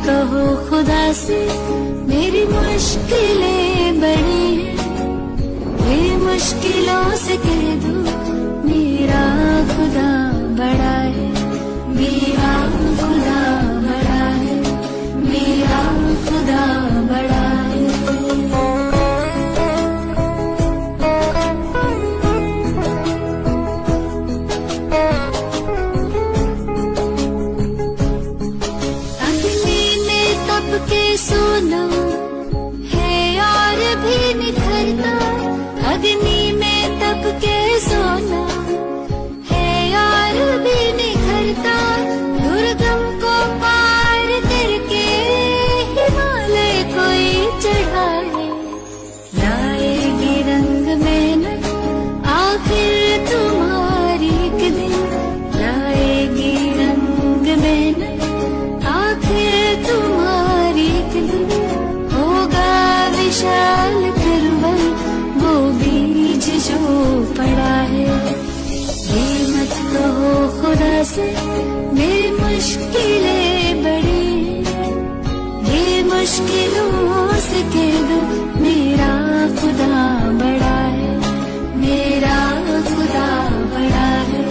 कहो खुदा से मेरी मुश्किलें बड़ी हैं, ये मुश्किलों से कह दो मेरा खुदा बड़ा है, मेरा खुदा बड़ा है, मेरा खुदा बड़ा है। अग्नि में तप के सोना है और भी निखरता, अग्नि में तप के सोना है और भी निखरता, दुर्गम को पार करके हिमालय कोई चढ़ाए, लाएगी रंग मेहनत आखिर तुम्हारी एक दिन, लाएगी रंग मेहनत आखिर तुम्हारी एक दिन, होगा विशाल तिरुवन वो बीज जो पड़ा है। ये मत कहो खुदा से मेरी मुश्किलें बड़ी हैं, ये मुश्किलों से कह दो मेरा खुदा बड़ा है, मेरा खुदा बड़ा है,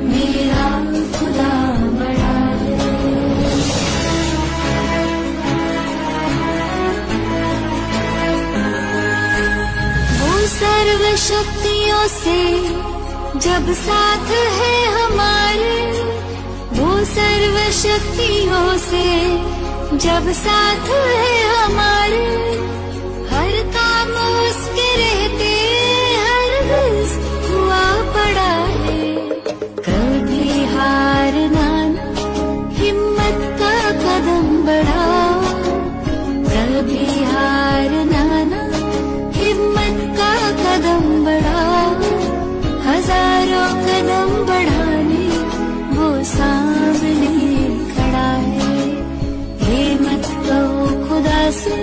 मेरा खुदा बड़ा है। वो सर्व शक्तियों से जब साथ है हमारे, वो सर्व शक्तियों से जब साथ है हमारे, हर काम उसके रहते हर रिज़्क़ हुआ पड़ा है, कभी हारना ना हिम्मत का कदम बढ़ाओ, कभी हारना ना हिम्मत का कदम बढ़ाओ, हजारों कदम बढ़ाने वो सामने खड़ा है। ये मत कहो खुदा से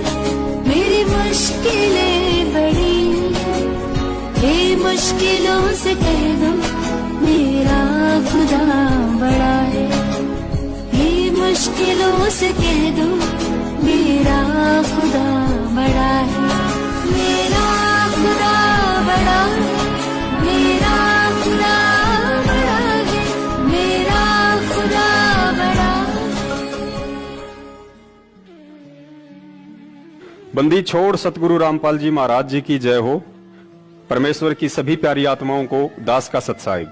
मेरी मुश्किलें बड़ी हैं, ये मुश्किलों से कह दो मेरा खुदा बड़ा है, ये मुश्किलों से कह दो मेरा खुदा बड़ा है, मेरा खुदा बड़ा है, मेरा खुदा बड़ा है, मेरा खुदा बड़ा है। बंदी छोड़ सतगुरु रामपाल जी महाराज जी की जय हो। परमेश्वर की सभी प्यारी आत्माओं को दास का सत्साई।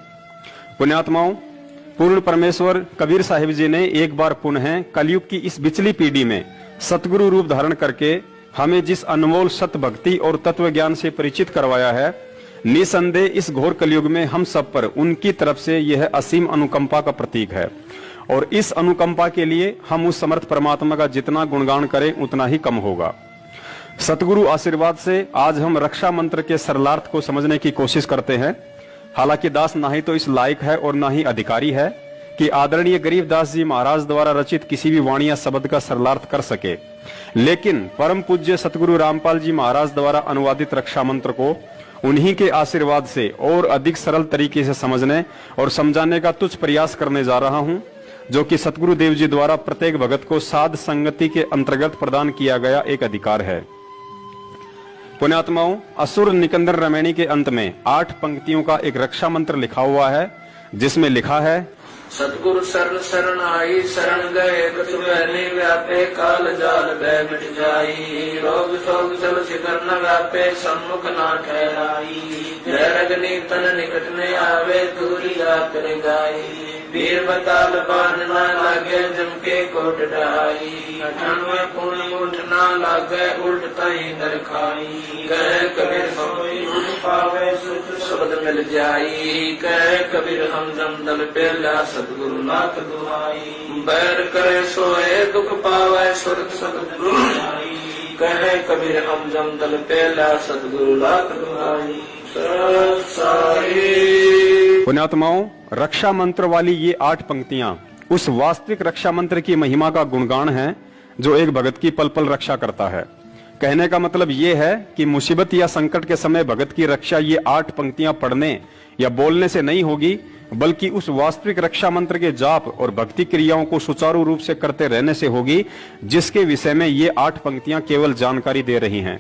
पुण्यात्माओं, पूर्ण परमेश्वर कबीर साहिब जी ने एक बार पुनः कलयुग की इस बिचली पीढ़ी में सतगुरु रूप धारण करके हमें जिस अनमोल सत भक्ति और तत्व ज्ञान से परिचित करवाया है, निसंदेह इस घोर कलयुग में हम सब पर उनकी तरफ से यह असीम अनुकंपा का प्रतीक है, और इस अनुकंपा के लिए हम उस समर्थ परमात्मा का जितना गुणगान करें उतना ही कम होगा। सतगुरु आशीर्वाद से आज हम रक्षा मंत्र के सरलार्थ को समझने की कोशिश करते हैं। हालांकि दास ना ही तो इस लायक है और ना ही अधिकारी है कि आदरणीय गरीबदास जी महाराज द्वारा रचित किसी भी वाणी या शब्द का सरलार्थ कर सके, लेकिन परम पूज्य सतगुरु रामपाल जी महाराज द्वारा अनुवादित रक्षा मंत्र को उन्हीं के आशीर्वाद से और अधिक सरल तरीके से समझने और समझाने का तुच्छ प्रयास करने जा रहा हूं, जो कि सतगुरु देव जी द्वारा प्रत्येक भगत को साध संगति के अंतर्गत प्रदान किया गया एक अधिकार है। पुण्यात्माओं, असुर निकंदर रमैनी के अंत में 8 पंक्तियों का एक रक्षा मंत्र लिखा हुआ है, जिसमें लिखा है, सतगुरु शरण शरण आई, शरण गए कछु बहने व्यापे, काल जाल भय मिट जाई, रोग शोक जल शिखर न व्यापे, सम्मुख ना ठहराई, जरगनी तन निकट में आवे, दूरी जा कर गाई, वीर बताल बान ना लागे, जम के कोट ढाई, अठनवे पुण्य उठ ना लागे, उल्ट तई दर खाई, कह कबीर सोई उठ पावे, सुख शब्द मिल जाई, कह कबीर हम जम दल पेला, सतगुरु नाथ दुहाई, बैर करे सोए दुख पावे, सुरत सतगुरु दुहाई, कहे कबीर हम जम दल पेला, सतगुरु नाथ दुहाई। पुण्यात्माओं, रक्षा मंत्र वाली ये 8 पंक्तियां उस वास्तविक रक्षा मंत्र की महिमा का गुणगान है जो एक भगत की पल पल रक्षा करता है। कहने का मतलब ये है कि मुसीबत या संकट के समय भगत की रक्षा ये 8 पंक्तियां पढ़ने या बोलने से नहीं होगी, बल्कि उस वास्तविक रक्षा मंत्र के जाप और भक्ति क्रियाओं को सुचारू रूप से करते रहने से होगी, जिसके विषय में ये 8 पंक्तियां केवल जानकारी दे रही हैं।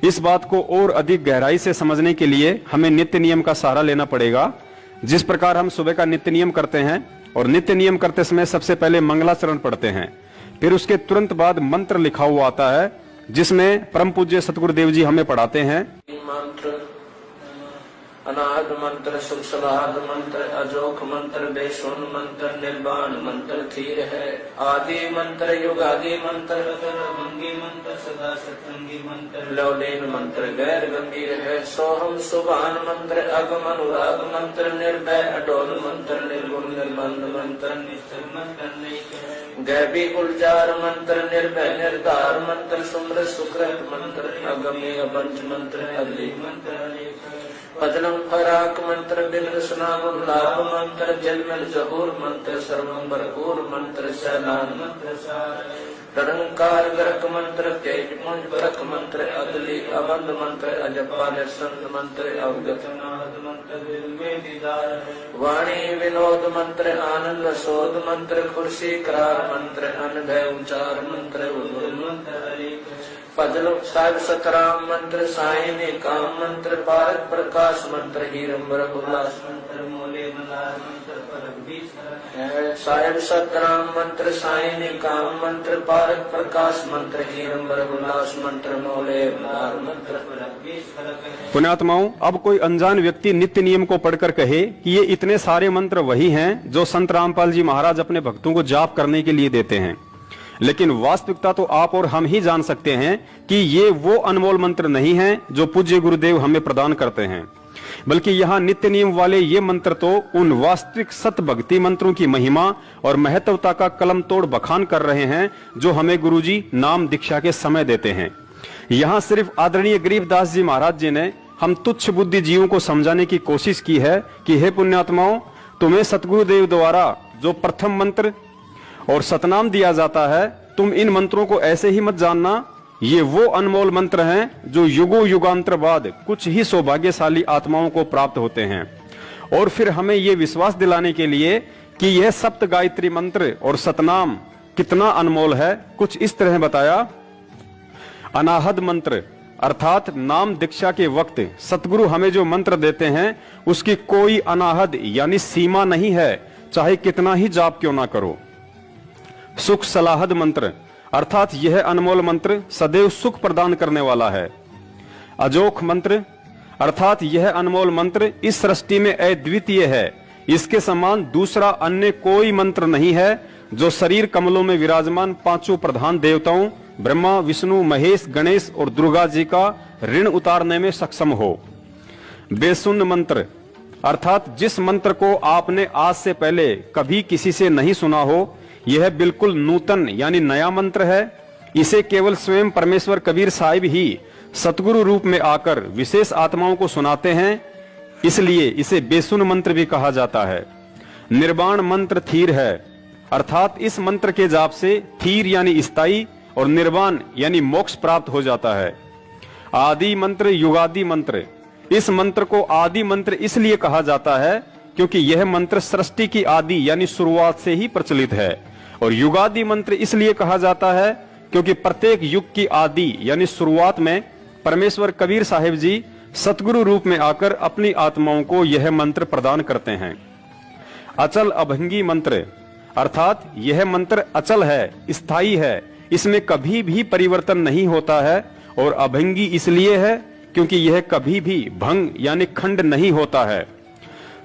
इस बात को और अधिक गहराई से समझने के लिए हमें नित्य नियम का सहारा लेना पड़ेगा। जिस प्रकार हम सुबह का नित्य नियम करते हैं और नित्य नियम करते समय सबसे पहले मंगलाचरण पढ़ते हैं, फिर उसके तुरंत बाद मंत्र लिखा हुआ आता है जिसमें परम पूज्य सतगुरुदेव जी हमें पढ़ाते हैं। मंत्र अनाहत मंत्र, शुभ सलाहत मंत्र, अजोख मंत्र, बेसुन मंत्र, निर्वाण मंत्र धीर है। आदि मंत्र, युगादि मंत्र, भंगी मंत्र, सदा सत्संगी मंत्र, लौलीन मंत्र गैर गंभीर है। सोहम सुभान मंत्र, अगम अनुराग मंत्र, निर्भय अडोल मंत्र, निर्गुण निर्बंध मंत्र, निश्चल मंत्र नहीं गैबी गुलजार मंत्र, निर्भय निर्धार मंत्र, सुमृत सुकृत मंत्र, अगम्य अबंज मंत्र, अगली मंत्र पदलम फराक मंत्र, बिन सुनाम लाभ मंत्र, जन्मल जहूर मंत्र, सर्वम भरपूर मंत्र, सैलान मंत्र रंकार गर्क मंत्र, तेज मुंज बरक मंत्र, अदली अबंध मंत्र, अजपा निसंत मंत्र, अवगत नाद मंत्र, वाणी विनोद मंत्र, आनंद शोध मंत्र, खुर्सी करार मंत्र, अनभय उचार मंत्र, मंत्र पदल साहिब सतराम मंत्र, सायने काम मंत्र, भारत प्रकाश मंत्र, हीरंबर उल्लास मंत्र, मोले मलार मंत्र, परक बीच साहिब सतराम मंत्र, सायने काम मंत्र, भारत प्रकाश मंत्र, हीरंबर उल्लास मंत्र, मोले मलार मंत्र, परक बीच। पुण्यात्माओं, अब कोई अनजान व्यक्ति नित्य नियम को पढ़कर कहे कि ये इतने सारे मंत्र वही हैं जो संत रामपाल जी महाराज अपने भक्तों को जाप करने के लिए देते हैं, लेकिन वास्तविकता तो आप और हम ही जान सकते हैं कि ये वो अनमोल मंत्र नहीं हैं जो पूज्य गुरुदेव हमें प्रदान करते हैं, बल्कि यहाँ नित्य नियम वाले ये मंत्र तो उन वास्तविक सत भक्ति मंत्रों की महिमा और महत्वता का कलम तोड़ बखान कर रहे हैं जो हमें गुरुजी नाम दीक्षा के समय देते हैं। यहाँ सिर्फ आदरणीय गरीबदास जी महाराज जी ने हम तुच्छ बुद्धि जीवों को समझाने की कोशिश की है कि हे पुण्यात्माओं, तुम्हें सतगुरुदेव द्वारा जो प्रथम मंत्र और सतनाम दिया जाता है, तुम इन मंत्रों को ऐसे ही मत जानना। ये वो अनमोल मंत्र हैं जो युगों युगांतर बाद कुछ ही सौभाग्यशाली आत्माओं को प्राप्त होते हैं। और फिर हमें ये विश्वास दिलाने के लिए कि यह सप्त गायत्री मंत्र और सतनाम कितना अनमोल है, कुछ इस तरह बताया। अनाहद मंत्र अर्थात नाम दीक्षा के वक्त सतगुरु हमें जो मंत्र देते हैं उसकी कोई अनाहद यानी सीमा नहीं है, चाहे कितना ही जाप क्यों ना करो। सुख सलाहद मंत्र अर्थात यह अनमोल मंत्र सदैव सुख प्रदान करने वाला है। अजोख मंत्र अर्थात यह अनमोल मंत्र इस सृष्टि में अद्वितीय है, इसके समान दूसरा अन्य कोई मंत्र नहीं है जो शरीर कमलों में विराजमान 5 प्रधान देवताओं ब्रह्मा विष्णु महेश गणेश और दुर्गा जी का ऋण उतारने में सक्षम हो। बेसुन मंत्र अर्थात जिस मंत्र को आपने आज से पहले कभी किसी से नहीं सुना हो, यह बिल्कुल नूतन यानी नया मंत्र है। इसे केवल स्वयं परमेश्वर कबीर साहिब ही सतगुरु रूप में आकर विशेष आत्माओं को सुनाते हैं, इसलिए इसे बेसुन मंत्र भी कहा जाता है। निर्वाण मंत्र थीर है अर्थात इस मंत्र के जाप से थीर यानी स्थायी और निर्वाण यानी मोक्ष प्राप्त हो जाता है। आदि मंत्र युगादि मंत्र, इस मंत्र को आदि मंत्र इसलिए कहा जाता है क्योंकि यह मंत्र सृष्टि की आदि यानी शुरुआत से ही प्रचलित है। और युगादि मंत्र इसलिए कहा जाता है क्योंकि प्रत्येक युग की आदि यानी शुरुआत में परमेश्वर कबीर साहिब जी सतगुरु रूप में आकर अपनी आत्माओं को यह मंत्र प्रदान करते हैं। अचल अभंगी मंत्र अर्थात यह मंत्र अचल है, स्थायी है, इसमें कभी भी परिवर्तन नहीं होता है। और अभंगी इसलिए है क्योंकि यह कभी भी भंग यानी खंड नहीं होता है।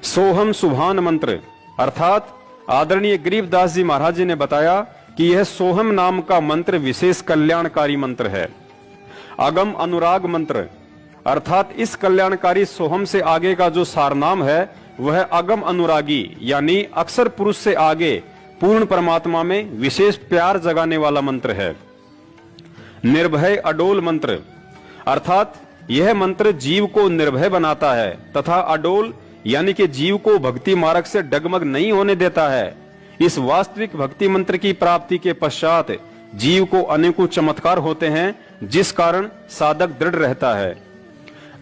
सोहम सुभान मंत्र अर्थात आदरणीय गरीबदास जी महाराज जी ने बताया कि यह सोहम नाम का मंत्र विशेष कल्याणकारी मंत्र है। अगम अनुराग मंत्र अर्थात इस कल्याणकारी सोहम से आगे का जो सारनाम है वह अगम अनुरागी यानी अक्षर पुरुष से आगे पूर्ण परमात्मा में विशेष प्यार जगाने वाला मंत्र है। निर्भय अडोल मंत्र अर्थात यह मंत्र जीव को निर्भय बनाता है तथा अडोल यानी कि जीव को भक्ति मार्ग से डगमग नहीं होने देता है। इस वास्तविक भक्ति मंत्र की प्राप्ति के पश्चात जीव को अनेकों चमत्कार होते हैं जिस कारण साधक दृढ़ रहता है।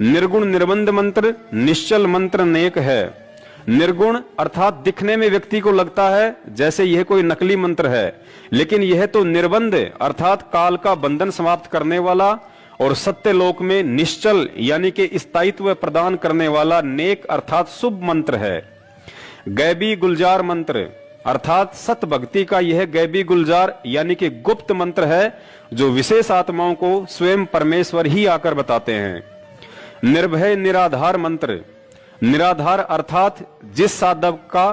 निर्गुण निर्बंध मंत्र निश्चल मंत्र नेक है निर्गुण अर्थात दिखने में व्यक्ति को लगता है जैसे यह कोई नकली मंत्र है, लेकिन यह तो निर्बंध अर्थात काल का बंधन समाप्त करने वाला और सत्यलोक में निश्चल यानी कि स्थायित्व प्रदान करने वाला नेक अर्थात शुभ मंत्र है। गैबी गुलजार मंत्र अर्थात सत भक्ति का यह गैबी गुलजार यानी कि गुप्त मंत्र है जो विशेष आत्माओं को स्वयं परमेश्वर ही आकर बताते हैं। निर्भय निराधार मंत्र, निराधार अर्थात जिस साधक का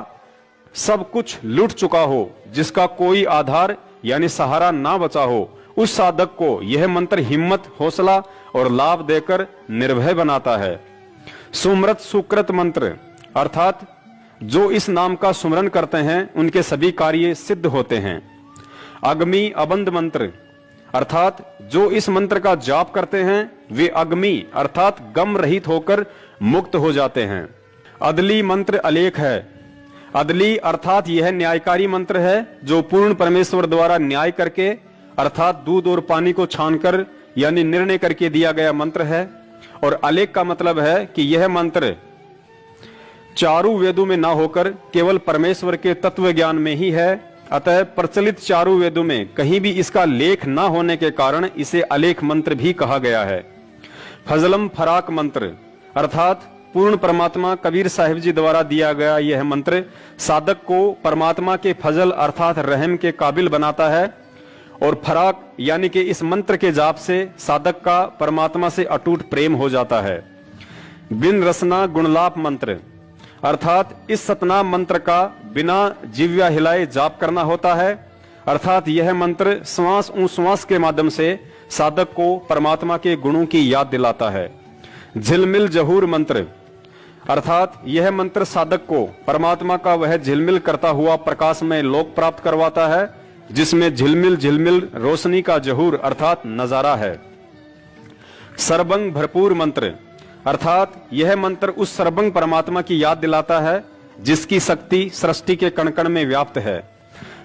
सब कुछ लूट चुका हो, जिसका कोई आधार यानी सहारा ना बचा हो, उस साधक को यह मंत्र हिम्मत, हौसला और लाभ देकर निर्भय बनाता है। सुमृत सुकृत मंत्र अर्थात जो इस नाम का सुमरन करते हैं उनके सभी कार्य सिद्ध होते हैं। अग्नि अबंध मंत्र अर्थात जो इस मंत्र का जाप करते हैं वे अग्नि अर्थात गम रहित होकर मुक्त हो जाते हैं। अदली मंत्र अलेख है। अदली अर्थात यह न्यायकारी मंत्र है जो पूर्ण परमेश्वर द्वारा न्याय करके अर्थात दूध और पानी को छानकर यानी निर्णय करके दिया गया मंत्र है। और अलेख का मतलब है कि यह मंत्र चारों वेदों में ना होकर केवल परमेश्वर के तत्व ज्ञान में ही है। अतः प्रचलित चारों वेदों में कहीं भी इसका लेख ना होने के कारण इसे अलेख मंत्र भी कहा गया है। फजलम फराक मंत्र अर्थात पूर्ण परमात्मा कबीर साहिब जी द्वारा दिया गया यह मंत्र साधक को परमात्मा के फजल अर्थात रहम के काबिल बनाता है। और फराक यानी कि इस मंत्र के जाप से साधक का परमात्मा से अटूट प्रेम हो जाता है। बिन रसना गुणलाप मंत्र अर्थात इस सतनाम मंत्र का बिना जिव्या हिलाए जाप करना होता है। अर्थात यह मंत्र श्वास श्वास के माध्यम से साधक को परमात्मा के गुणों की याद दिलाता है। झिलमिल जहूर मंत्र अर्थात यह मंत्र साधक को परमात्मा का वह झिलमिल करता हुआ प्रकाश में लोक प्राप्त करवाता है जिसमें झिलमिल झिलमिल रोशनी का जहूर अर्थात नजारा है। सर्वंग भरपूर मंत्र अर्थात यह मंत्र उस सर्वंग परमात्मा की याद दिलाता है जिसकी शक्ति सृष्टि के कण कण में व्याप्त है।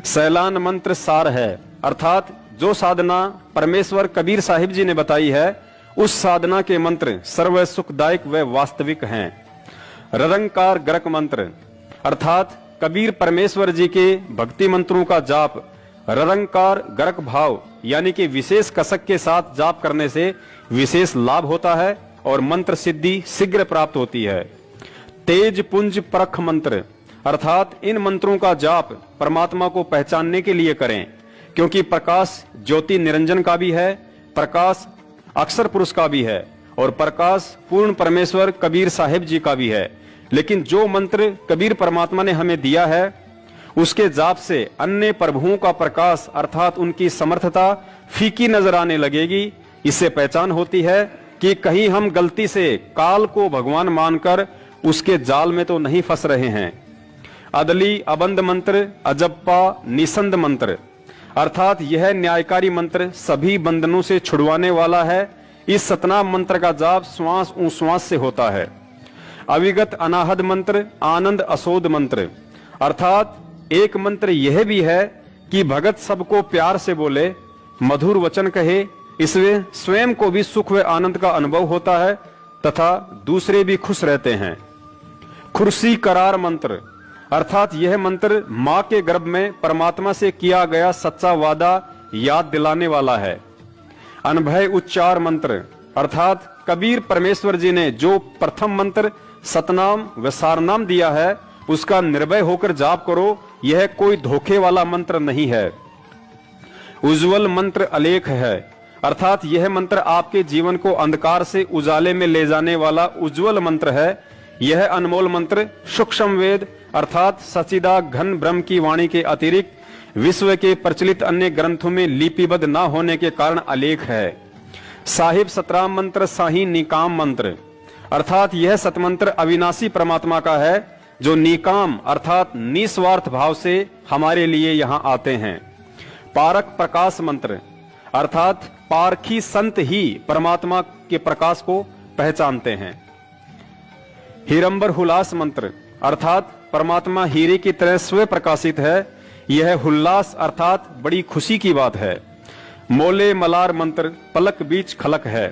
सैलान मंत्र सार है अर्थात जो साधना परमेश्वर कबीर साहिब जी ने बताई है उस साधना के मंत्र सर्व सुखदायक व वास्तविक हैं। ररंकार गरक मंत्र अर्थात कबीर परमेश्वर जी के भक्ति मंत्रों का जाप ररंकार गरक भाव यानी कि विशेष कसक के साथ जाप करने से विशेष लाभ होता है और मंत्र सिद्धि शीघ्र प्राप्त होती है। तेज पुंज परख मंत्र अर्थात इन मंत्रों का जाप परमात्मा को पहचानने के लिए करें क्योंकि प्रकाश ज्योति निरंजन का भी है, प्रकाश अक्षर पुरुष का भी है और प्रकाश पूर्ण परमेश्वर कबीर साहिब जी का भी है। लेकिन जो मंत्र कबीर परमात्मा ने हमें दिया है उसके जाप से अन्य प्रभुओं का प्रकाश अर्थात उनकी समर्थता फीकी नजर आने लगेगी। इससे पहचान होती है कि कहीं हम गलती से काल को भगवान मानकर उसके जाल में तो नहीं फंस रहे हैं। अदली अबंध मंत्र अजप्पा निसंद मंत्र अर्थात यह न्यायकारी मंत्र सभी बंधनों से छुड़वाने वाला है। इस सतनाम मंत्र का जाप श्वास श्वास से होता है। अविगत अनाहद मंत्र आनंद असोद मंत्र अर्थात एक मंत्र यह भी है कि भगत सबको प्यार से बोले, मधुर वचन कहे, इससे स्वयं को भी सुख व आनंद का अनुभव होता है तथा दूसरे भी खुश रहते हैं। खुर्सी करार मंत्र अर्थात यह मंत्र मां के गर्भ में परमात्मा से किया गया सच्चा वादा याद दिलाने वाला है। अनभय उच्चार मंत्र अर्थात कबीर परमेश्वर जी ने जो प्रथम मंत्र सतनाम व सारनाम दिया है उसका निर्भय होकर जाप करो, यह कोई धोखे वाला मंत्र नहीं है। उज्जवल मंत्र अलेख है अर्थात यह मंत्र आपके जीवन को अंधकार से उजाले में ले जाने वाला उज्जवल मंत्र है। यह अनमोल मंत्र सूक्ष्म वेद अर्थात सचिदा घन ब्रह्म की वाणी के अतिरिक्त विश्व के प्रचलित अन्य ग्रंथों में लिपिबद्ध न होने के कारण अलेख है। साहिब सतराम मंत्र शाही निकाम मंत्र अर्थात यह सतमंत्र अविनाशी परमात्मा का है जो निकाम अर्थात निस्वार्थ भाव से हमारे लिए यहाँ आते हैं। पारक प्रकाश मंत्र अर्थात पारखी संत ही परमात्मा के प्रकाश को पहचानते हैं। हीरंबर हुलास मंत्र अर्थात परमात्मा हीरे की तरह स्वयं प्रकाशित है। यह हुल्लास अर्थात बड़ी खुशी की बात है। मोले मलार मंत्र पलक बीच खलक है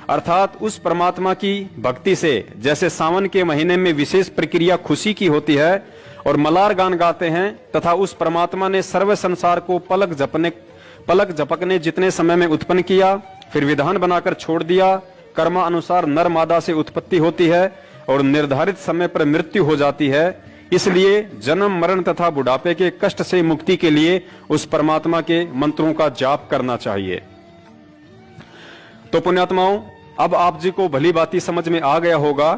अर्थात उस परमात्मा की भक्ति से जैसे सावन के महीने में विशेष प्रक्रिया खुशी की होती है और मलार गान गाते हैं, तथा उस परमात्मा ने सर्व संसार को पलक झपकने जितने समय में उत्पन्न किया, फिर विधान बनाकर छोड़ दिया। कर्मानुसार नर मादा से उत्पत्ति होती है और निर्धारित समय पर मृत्यु हो जाती है। इसलिए जन्म मरण तथा बुढ़ापे के कष्ट से मुक्ति के लिए उस परमात्मा के मंत्रों का जाप करना चाहिए। तो पुण्यात्माओं, अब आप जी को भली बाती समझ में आ गया होगा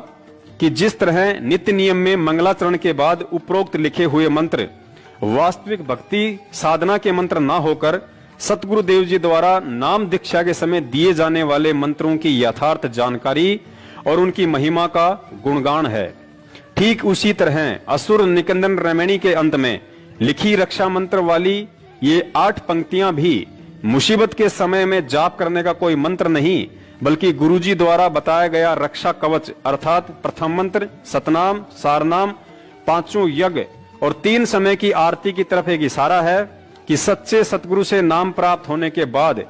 कि जिस तरह नित्य नियम में मंगलाचरण के बाद उपरोक्त लिखे हुए मंत्र वास्तविक भक्ति साधना के मंत्र ना होकर सतगुरु देव जी द्वारा नाम दीक्षा के समय दिए जाने वाले मंत्रों की यथार्थ जानकारी और उनकी महिमा का गुणगान है, ठीक उसी तरह असुर निकंदन रमणी के अंत में लिखी रक्षा मंत्र वाली ये 8 पंक्तियां भी मुसीबत के समय में जाप करने का कोई मंत्र नहीं, बल्कि गुरुजी द्वारा बताया गया रक्षा कवच अर्थात प्रथम मंत्र सतनाम, सारनाम, 5 यज्ञ और 3 समय की आरती की तरफ एक इशारा है कि सच्चे सतगुरु से नाम प्राप्त होने के बाद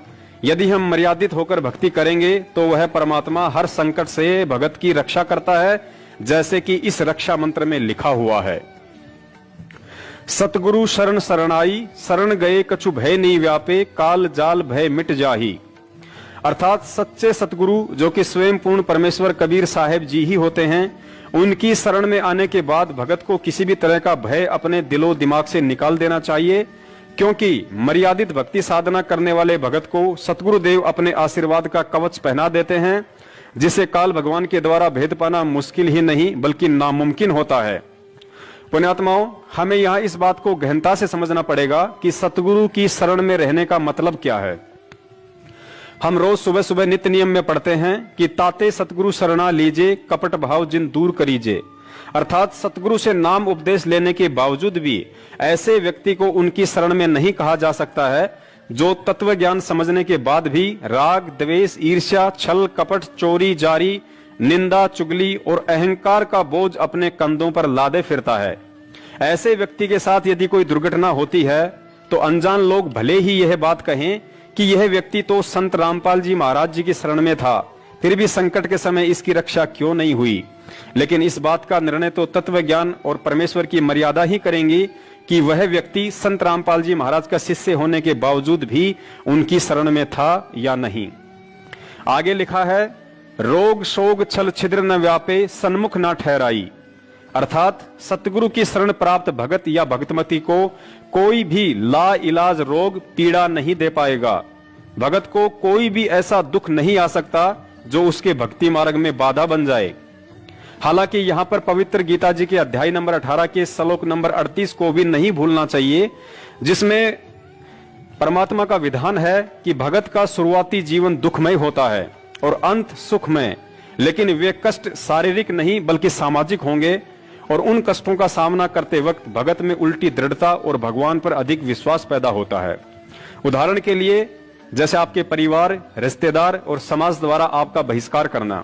यदि हम मर्यादित होकर भक्ति करेंगे तो वह परमात्मा हर संकट से भगत की रक्षा करता है, जैसे कि इस रक्षा मंत्र में लिखा हुआ है। सतगुरु शरण शरणाई, शरण गए कछु भय नहीं व्यापे, काल जाल भय मिट जाही। अर्थात सच्चे सतगुरु जो कि स्वयं पूर्ण परमेश्वर कबीर साहेब जी ही होते हैं, उनकी शरण में आने के बाद भगत को किसी भी तरह का भय अपने दिलो दिमाग से निकाल देना चाहिए, क्योंकि मर्यादित भक्ति साधना करने वाले भगत को सतगुरु देव अपने आशीर्वाद का कवच पहना देते हैं, जिसे काल भगवान के द्वारा भेद पाना मुश्किल ही नहीं बल्कि नामुमकिन होता है। पुण्यात्माओं, हमें यहाँ इस बात को गहनता से समझना पड़ेगा कि सतगुरु की शरण में रहने का मतलब क्या है। हम रोज सुबह सुबह नित्य नियम में पढ़ते हैं कि ताते सतगुरु शरणा लीजे, कपट भाव जिन दूर करीजे। अर्थात सतगुरु से नाम उपदेश लेने के बावजूद भी ऐसे व्यक्ति को उनकी शरण में नहीं कहा जा सकता है जो तत्व ज्ञान समझने के बाद भी राग, द्वेष, ईर्ष्या, छल, कपट, चोरी, जारी, निंदा, चुगली और अहंकार का बोझ अपने कंधों पर लादे फिरता है। ऐसे व्यक्ति के साथ यदि कोई दुर्घटना होती है तो अनजान लोग भले ही यह बात कहें कि यह व्यक्ति तो संत रामपाल जी महाराज जी की शरण में था, फिर भी संकट के समय इसकी रक्षा क्यों नहीं हुई। लेकिन इस बात का निर्णय तो तत्व ज्ञान और परमेश्वर की मर्यादा ही करेंगी कि वह व्यक्ति संत रामपाल जी महाराज का शिष्य होने के बावजूद भी उनकी शरण में था या नहीं। आगे लिखा है, रोग शोग छल छिद्र न व्यापे, सन्मुख न ठहराई। अर्थात सतगुरु की शरण प्राप्त भगत या भक्तमती को कोई भी ला इलाज रोग पीड़ा नहीं दे पाएगा। भगत को कोई भी ऐसा दुख नहीं आ सकता जो उसके भक्ति मार्ग में बाधा बन जाए। हालांकि यहाँ पर पवित्र गीता जी के अध्याय नंबर 18 के श्लोक नंबर 38 को भी नहीं भूलना चाहिए, जिसमें परमात्मा का विधान है कि भगत का शुरुआती जीवन दुखमय होता है और अंत सुखमय, लेकिन वे कष्ट शारीरिक नहीं बल्कि सामाजिक होंगे और उन कष्टों का सामना करते वक्त भगत में उल्टी दृढ़ता और भगवान पर अधिक विश्वास पैदा होता है। उदाहरण के लिए जैसे आपके परिवार, रिश्तेदार और समाज द्वारा आपका बहिष्कार करना,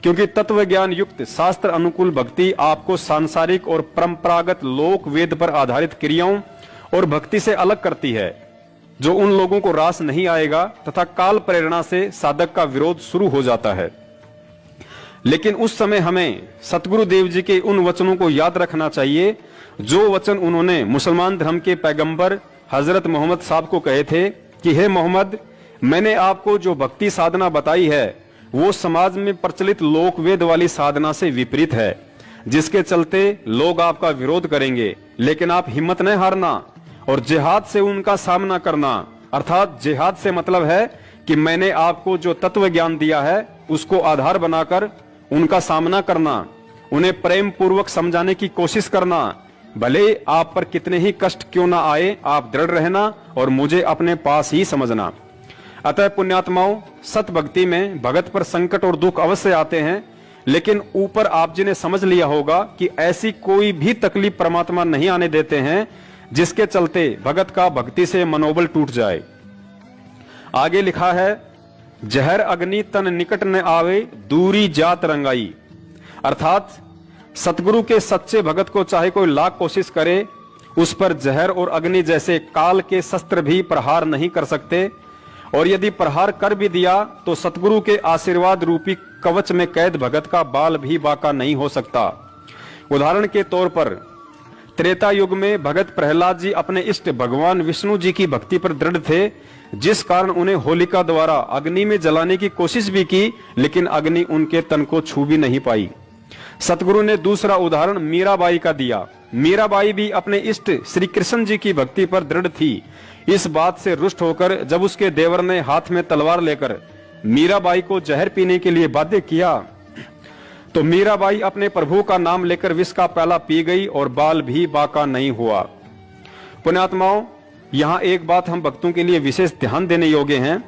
क्योंकि तत्व ज्ञान युक्त शास्त्र अनुकूल भक्ति आपको सांसारिक और परंपरागत लोक वेद पर आधारित क्रियाओं और भक्ति से अलग करती है, जो उन लोगों को रास नहीं आएगा तथा काल प्रेरणा से साधक का विरोध शुरू हो जाता है। लेकिन उस समय हमें सतगुरु देव जी के उन वचनों को याद रखना चाहिए जो वचन उन्होंने मुसलमान धर्म के पैगंबर हजरत मोहम्मद साहब को कहे थे कि हे मोहम्मद, मैंने आपको जो भक्ति साधना बताई है वो समाज में प्रचलित लोकवेद वाली साधना से विपरीत है, जिसके चलते लोग आपका विरोध करेंगे, लेकिन आप हिम्मत न हारना और जिहाद से उनका सामना करना। अर्थात जिहाद से मतलब है कि मैंने आपको जो तत्व ज्ञान दिया है उसको आधार बनाकर उनका सामना करना, उन्हें प्रेम पूर्वक समझाने की कोशिश करना। भले आप पर कितने ही कष्ट क्यों ना आए, आप दृढ़ रहना और मुझे अपने पास ही समझना। अतः पुण्यात्माओं, सत भक्ति में भगत पर संकट और दुख अवश्य आते हैं, लेकिन ऊपर आप जी ने समझ लिया होगा कि ऐसी कोई भी तकलीफ परमात्मा नहीं आने देते हैं जिसके चलते भगत का भक्ति से मनोबल टूट जाए। आगे लिखा है, जहर अग्नि तन निकट न आवे, दूरी जात रंगाई। अर्थात सतगुरु के सच्चे भगत को चाहे कोई लाख कोशिश करे, उस पर जहर और अग्नि जैसे काल के शस्त्र भी प्रहार नहीं कर सकते और यदि प्रहार कर भी दिया तो सतगुरु के आशीर्वाद रूपी कवच में कैद भगत का बाल भी बाका नहीं हो सकता। उदाहरण के तौर पर त्रेता युग में भगत प्रहलाद जी अपने इष्ट भगवान विष्णु जी की भक्ति पर दृढ़ थे, जिस कारण उन्हें होलिका द्वारा अग्नि में जलाने की कोशिश भी की, लेकिन अग्नि उनके तन को छू भी नहीं पाई। सतगुरु ने दूसरा उदाहरण मीराबाई का दिया। मीराबाई भी अपने इष्ट श्री कृष्ण जी की भक्ति पर दृढ़ थी। इस बात से रुष्ट होकर जब उसके देवर ने हाथ में तलवार लेकर मीराबाई को जहर पीने के लिए बाध्य किया, तो मीराबाई अपने प्रभु का नाम लेकर विष का प्याला पी गई और बाल भी बाका नहीं हुआ। पुण्यात्माओं, यहाँ एक बात हम भक्तों के लिए विशेष ध्यान देने योग्य है।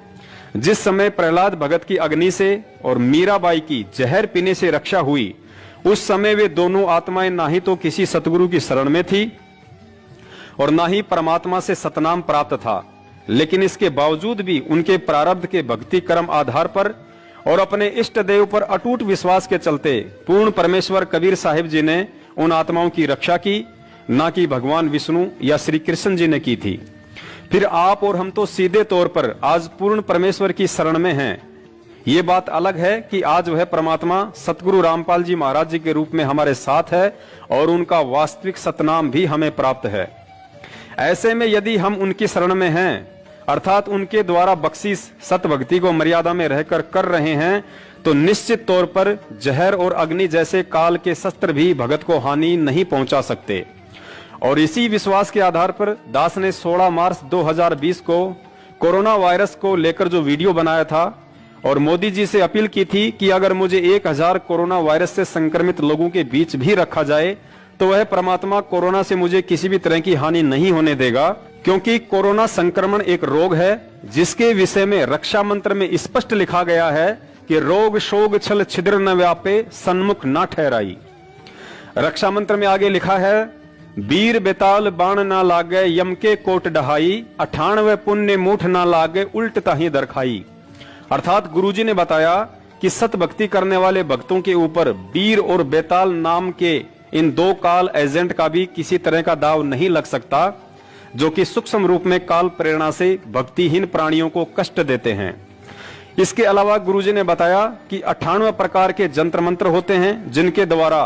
जिस समय प्रहलाद भगत की अग्नि से और मीराबाई की जहर पीने से रक्षा हुई, उस समय वे दोनों आत्माएं ना ही तो किसी सतगुरु की शरण में थी और ना ही परमात्मा से सतनाम प्राप्त था, लेकिन इसके बावजूद भी उनके प्रारब्ध के भक्ति कर्म आधार पर और अपने इष्ट देव पर अटूट विश्वास के चलते पूर्ण परमेश्वर कबीर साहिब जी ने उन आत्माओं की रक्षा की, ना कि भगवान विष्णु या श्री कृष्ण जी ने की थी। फिर आप और हम तो सीधे तौर पर आज पूर्ण परमेश्वर की शरण में हैं। ये बात अलग है कि आज वह परमात्मा सतगुरु रामपाल जी महाराज जी के रूप में हमारे साथ है और उनका वास्तविक सतनाम भी हमें प्राप्त है। ऐसे में यदि हम उनकी शरण में हैं, अर्थात उनके द्वारा बख्शीश सत भक्ति को मर्यादा में रहकर कर रहे हैं, तो निश्चित तौर पर जहर और अग्नि जैसे काल के शस्त्र भी भगत को हानि नहीं पहुंचा सकते। और इसी विश्वास के आधार पर दास ने 16 मार्च 2020 को कोरोना वायरस को लेकर जो वीडियो बनाया था और मोदी जी से अपील की थी कि अगर मुझे 1000 कोरोना वायरस से संक्रमित लोगों के बीच भी रखा जाए तो वह परमात्मा कोरोना से मुझे किसी भी तरह की हानि नहीं होने देगा, क्योंकि कोरोना संक्रमण एक रोग है जिसके विषय में रक्षा मंत्र में स्पष्ट लिखा गया है कि रोग शोग छल छिद्र न व्यापे सन्मुख न ठहराई। रक्षा मंत्र में आगे लिखा है, वीर बेताल बाण ना लागे यम के कोट डहाई, 98 पुण्य मूठ ना लागे उल्ट ताही दरखाई। अर्थात गुरुजी ने बताया कि सत भक्ति करने वाले भक्तों के ऊपर वीर और बेताल नाम के इन दो काल एजेंट का भी किसी तरह का दाव नहीं लग सकता, जो कि सूक्ष्म रूप में काल प्रेरणा से भक्तिहीन प्राणियों को कष्ट देते हैं। इसके अलावा गुरुजी ने बताया कि 98 प्रकार के जंत्र मंत्र होते हैं जिनके द्वारा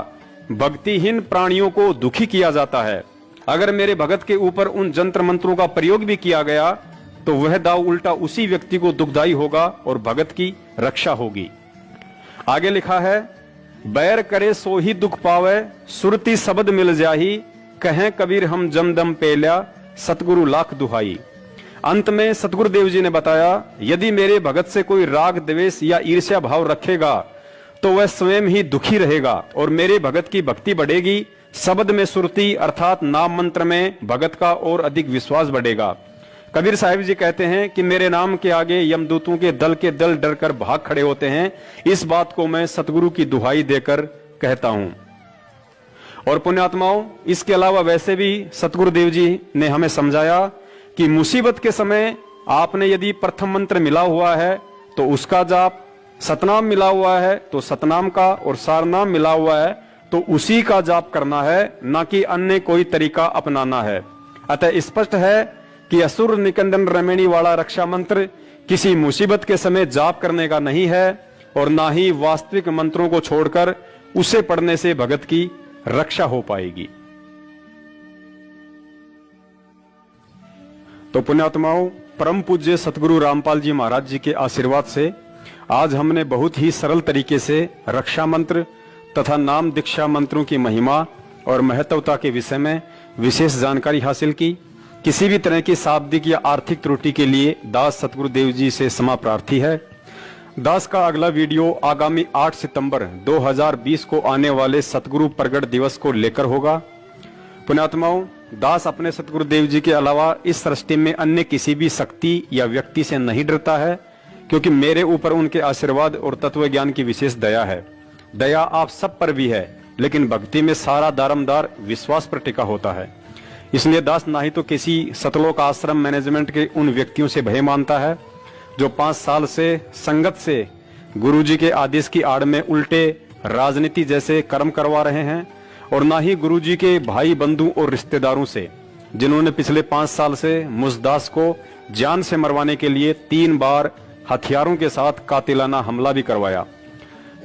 भक्तिहीन प्राणियों को दुखी किया जाता है। अगर मेरे भगत के ऊपर उन जंत्र मंत्रों का प्रयोग भी किया गया तो वह दाव उल्टा उसी व्यक्ति को दुखदाई होगा और भगत की रक्षा होगी। आगे लिखा है, बैर करे सो ही दुख पावे, सुरती शब्द मिल जाही, कहें कबीर हम जमदम पेल्या, सतगुरु लाख दुहाई। अंत में सतगुरुदेव जी ने बताया, यदि मेरे भगत से कोई राग द्वेष या ईर्ष्या भाव रखेगा तो वह स्वयं ही दुखी रहेगा और मेरे भगत की भक्ति बढ़ेगी। शब्द में सुरती अर्थात नाम मंत्र में भगत का और अधिक विश्वास बढ़ेगा। कबीर साहिब जी कहते हैं कि मेरे नाम के आगे यमदूतों के दल डरकर भाग खड़े होते हैं। इस बात को मैं सतगुरु की दुहाई देकर कहता हूं। और पुण्यात्माओं, इसके अलावा वैसे भी सतगुरुदेव जी ने हमें समझाया कि मुसीबत के समय आपने यदि प्रथम मंत्र मिला हुआ है तो उसका जाप, सतनाम मिला हुआ है तो सतनाम का, और सारनाम मिला हुआ है तो उसी का जाप करना है, ना कि अन्य कोई तरीका अपनाना है। अतः स्पष्ट है कि असुर निकंदन रमेणी वाला रक्षा मंत्र किसी मुसीबत के समय जाप करने का नहीं है और ना ही वास्तविक मंत्रों को छोड़कर उसे पढ़ने से भगत की रक्षा हो पाएगी। तो पुण्यात्माओं, परम पूज्य सतगुरु रामपाल जी महाराज जी के आशीर्वाद से आज हमने बहुत ही सरल तरीके से रक्षा मंत्र तथा नाम दीक्षा मंत्रों की महिमा और महत्वता के विषय में विशेष जानकारी हासिल की। किसी भी तरह की शाब्दिक या आर्थिक त्रुटि के लिए दास सतगुरुदेव जी से क्षमा प्रार्थी है। दास का अगला वीडियो आगामी 8 सितंबर 2020 को आने वाले सतगुरु प्रगट दिवस को लेकर होगा। पुण्यात्माओं, दास अपने सतगुरुदेव जी के अलावा इस सृष्टि में अन्य किसी भी शक्ति या व्यक्ति से नहीं डरता है, क्योंकि मेरे ऊपर उनके आशीर्वाद और तत्व ज्ञान की विशेष दया है। दया आप सब पर भी है, लेकिन भक्ति में सारा दारमदार विश्वास पर टिका होता है। इसलिए दास ना ही तो किसी सतलोक आश्रम मैनेजमेंट के उन व्यक्तियों से भय मानता है जो 5 साल से संगत से गुरुजी के आदेश की आड़ में उल्टे राजनीति जैसे कर्म करवा रहे हैं, और ना ही गुरुजी के भाई बंधु और रिश्तेदारों से जिन्होंने पिछले 5 साल से मुझदास को जान से मरवाने के लिए 3 बार हथियारों के साथ कातिलाना हमला भी करवाया।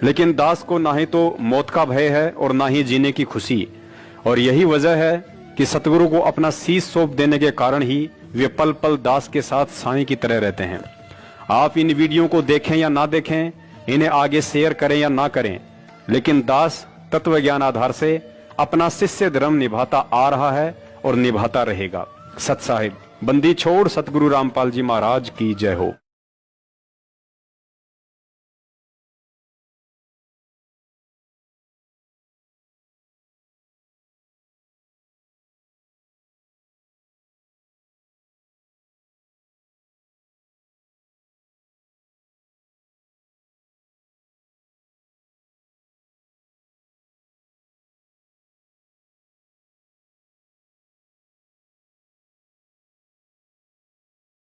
लेकिन दास को ना ही तो मौत का भय है और ना ही जीने की खुशी, और यही वजह है कि सतगुरु को अपना शीश सौंप देने के कारण ही वे पल पल दास के साथ साईं की तरह रहते हैं। आप इन वीडियो को देखें या ना देखें, इन्हें आगे शेयर करें या ना करें, लेकिन दास तत्व ज्ञान आधार से अपना शिष्य धर्म निभाता आ रहा है और निभाता रहेगा। सत साहिब बंदी छोड़ सतगुरु रामपाल जी महाराज की जय हो।